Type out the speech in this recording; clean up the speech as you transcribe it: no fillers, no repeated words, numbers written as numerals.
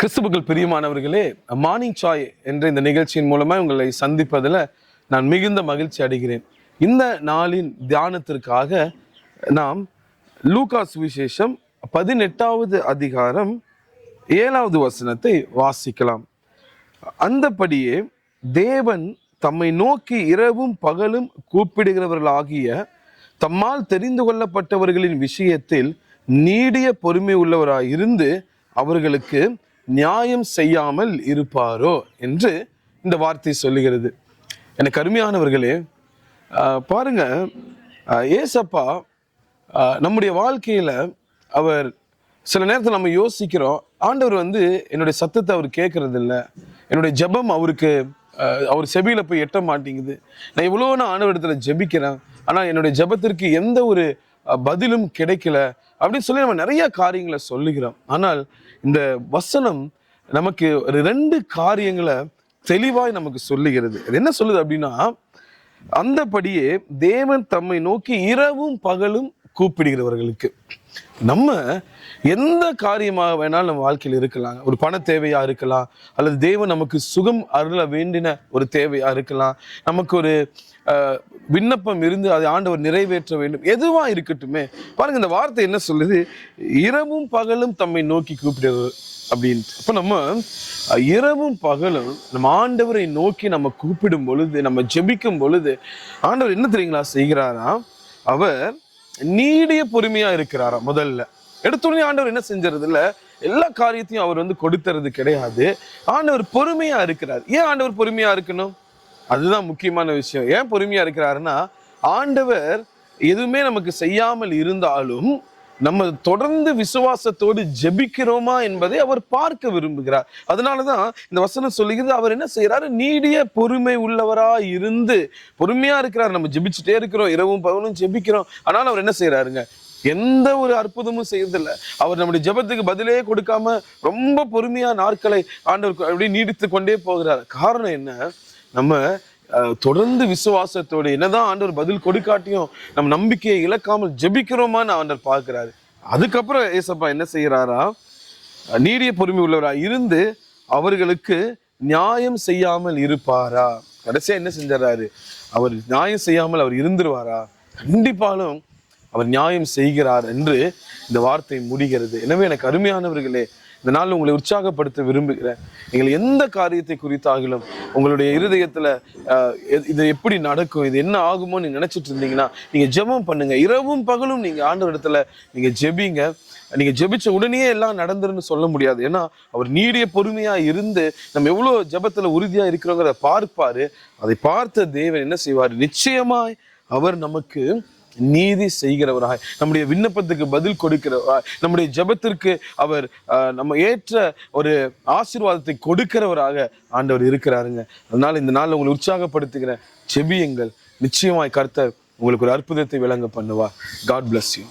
கிறிஸ்துவுக்குள் பிரியமானவர்களே, மார்னிங் சாய் என்ற இந்த நிகழ்ச்சியின் மூலமாக உங்களை சந்திப்பதில் நான் மிகுந்த மகிழ்ச்சி அடைகிறேன். இந்த நாளின் தியானத்திற்காக நாம் லூக்கா சுவிசேஷம் 18வது அதிகாரம் 7வது வசனத்தை வாசிக்கலாம். அந்தபடியே தேவன் தம்மை நோக்கி இரவும் பகலும் கூப்பிடுகிறவர்களாகிய தம்மால் தெரிந்து கொள்ளப்பட்டவர்களின் விஷயத்தில் நீடிய பொறுமை உள்ளவராயிருந்து அவர்களுக்கு நியாயம் செய்யாமல் இருப்பாரோ என்று இந்த வார்த்தை சொல்லுகிறது. எனக்கு அருமையானவர்களே, பாருங்க, ஏசப்பா நம்முடைய வாழ்க்கையில அவர் சில நேரத்தில் நம்ம யோசிக்கிறோம், ஆண்டவர் என்னுடைய சத்தத்தை அவர் கேட்கறது இல்லை, என்னுடைய ஜெபம் அவர் செவியில போய் எட்ட மாட்டேங்குது, நான் இவ்வளோ ஆண்டவர் இடத்துல ஜெபிக்கிறேன், ஆனால் என்னுடைய ஜெபத்திற்கு எந்த ஒரு பதிலும் கிடைக்கல அப்படின்னு சொல்லி நம்ம நிறைய காரியங்களை சொல்லுகிறோம். ஆனால் இந்த வசனம் நமக்கு ஒரு 2 காரியங்களை தெளிவாய் நமக்கு சொல்லுகிறது. அது என்ன சொல்லுது அப்படின்னா, அந்தபடியே தேவன் தம்மை நோக்கி இரவும் பகலும் கூப்பிடுகிறவர்களுக்கு. நம்ம எந்த காரியமாக வேணாலும் நம்ம வாழ்க்கையில் இருக்கலாம். ஒரு பண தேவையா இருக்கலாம், அல்லது தேவன் நமக்கு சுகம் அருள வேண்டின ஒரு தேவையா இருக்கலாம், நமக்கு ஒரு விண்ணப்பம் இருந்து அதை ஆண்டவர் நிறைவேற்ற வேண்டும், எதுவா இருக்கட்டுமே. பாருங்க, இந்த வார்த்தை என்ன சொல்லுது, இரவும் பகலும் தம்மை நோக்கி கூப்பிடுறது அப்படின்ட்டு. அப்ப நம்ம இரவும் பகலும் நம்ம ஆண்டவரை நோக்கி நம்ம கூப்பிடும் பொழுது, நம்ம ஜெபிக்கும் பொழுது ஆண்டவர் என்ன தெரியுங்களா செய்கிறாரா, அவர் நீடிய பொறுமையா இருக்கிறாரா. முதல்ல எடுத்தோடனே ஆண்டவர் என்ன செஞ்சது இல்ல, எல்லா காரியத்தையும் அவர் கொடுத்துறது கிடையாது. ஆண்டவர் பொறுமையா இருக்கிறார். ஏன் ஆண்டவர் பொறுமையா இருக்கணும்? அதுதான் முக்கியமான விஷயம். ஏன் பொறுமையா இருக்கிறாருன்னா, ஆண்டவர் எதுவுமே நமக்கு செய்யாமல் இருந்தாலும் நம்ம தொடர்ந்து விசுவாசத்தோடு ஜெபிக்கிறோமா என்பதை அவர் பார்க்க விரும்புகிறார். அதனாலதான் இந்த வசனம் சொல்லுகிறது, அவர் என்ன செய்யறாரு, நீடிய பொறுமை உள்ளவரா இருந்து பொறுமையா இருக்கிறார். நம்ம ஜெபிச்சுட்டே இருக்கிறோம், இரவும் பகலும் ஜெபிக்கிறோம், ஆனால் அவர் என்ன செய்யறாருங்க, எந்த ஒரு அற்புதமும் செய்யறதில்லை. அவர் நம்முடைய ஜெபத்துக்கு பதிலே கொடுக்காம ரொம்ப பொறுமையா நாட்களை ஆண்டவர் அப்படியே நீடித்து கொண்டே போகிறார். காரணம் என்ன, நம்ம தொடர்ந்து விசுவாசத்தோடு என்னதான் ஆண்டவர் பதில் கொடுக்காட்டியும் நம்ம நம்பிக்கையை இழக்காமல் ஜெபிக்கிறோமான்னு ஆண்டவர் பார்க்கிறாரு. அதுக்கப்புறம் ஏசப்பா என்ன செய்யறாரா, நீடிய பொறுமை உள்ளவரா இருந்து அவர்களுக்கு நியாயம் செய்யாமல் இருப்பாரா. கடைசியா என்ன செஞ்சாரு, அவர் நியாயம் செய்யாமல் அவர் இருந்துருவாரா? கண்டிப்பாலும் அவர் நியாயம் செய்கிறார் என்று இந்த வார்த்தை முடிகிறது. எனவே எனக்கு அருமையானவர்களே, இந்த நாள் உங்களை உற்சாகப்படுத்த விரும்புகிறேன். நீங்கள் எந்த காரியத்தை குறித்தாகிலும் உங்களுடைய இருதயத்துல இது எப்படி நடக்கும், இது என்ன ஆகுமோ நீங்க நினைச்சிட்டு இருந்தீங்கன்னா, நீங்க ஜெபம் பண்ணுங்க. இரவும் பகலும் நீங்க ஆண்டவர் இடத்துல நீங்க ஜெபிங்க. நீங்க ஜெபிச்ச உடனே எல்லாம் நடந்துருன்னு சொல்ல முடியாது. ஏன்னா அவர் நீடிய பொறுமையா இருந்து நம்ம எவ்வளவு ஜெபத்துல உறுதியா இருக்கிறோங்கிறத பார்ப்பாரு. அதை பார்த்த தேவன் என்ன செய்வார், நிச்சயமாய் அவர் நமக்கு நீதி செய்கிறவராய், நம்முடைய விண்ணப்பத்துக்கு பதில் கொடுக்கிறவராய், நம்முடைய ஜெபத்திற்கு அவர் நம்ம ஏற்ற ஒரு ஆசீர்வாதத்தை கொடுக்கிறவராக ஆண்டவர் இருக்கிறாருங்க. அதனால இந்த நாள் உங்களை உற்சாகப்படுத்துகிறேன், ஜெபியுங்கள். நிச்சயமாய் கர்த்தர் உங்களுக்கு ஒரு அற்புதத்தை விளங்க பண்ணுவார். God bless you.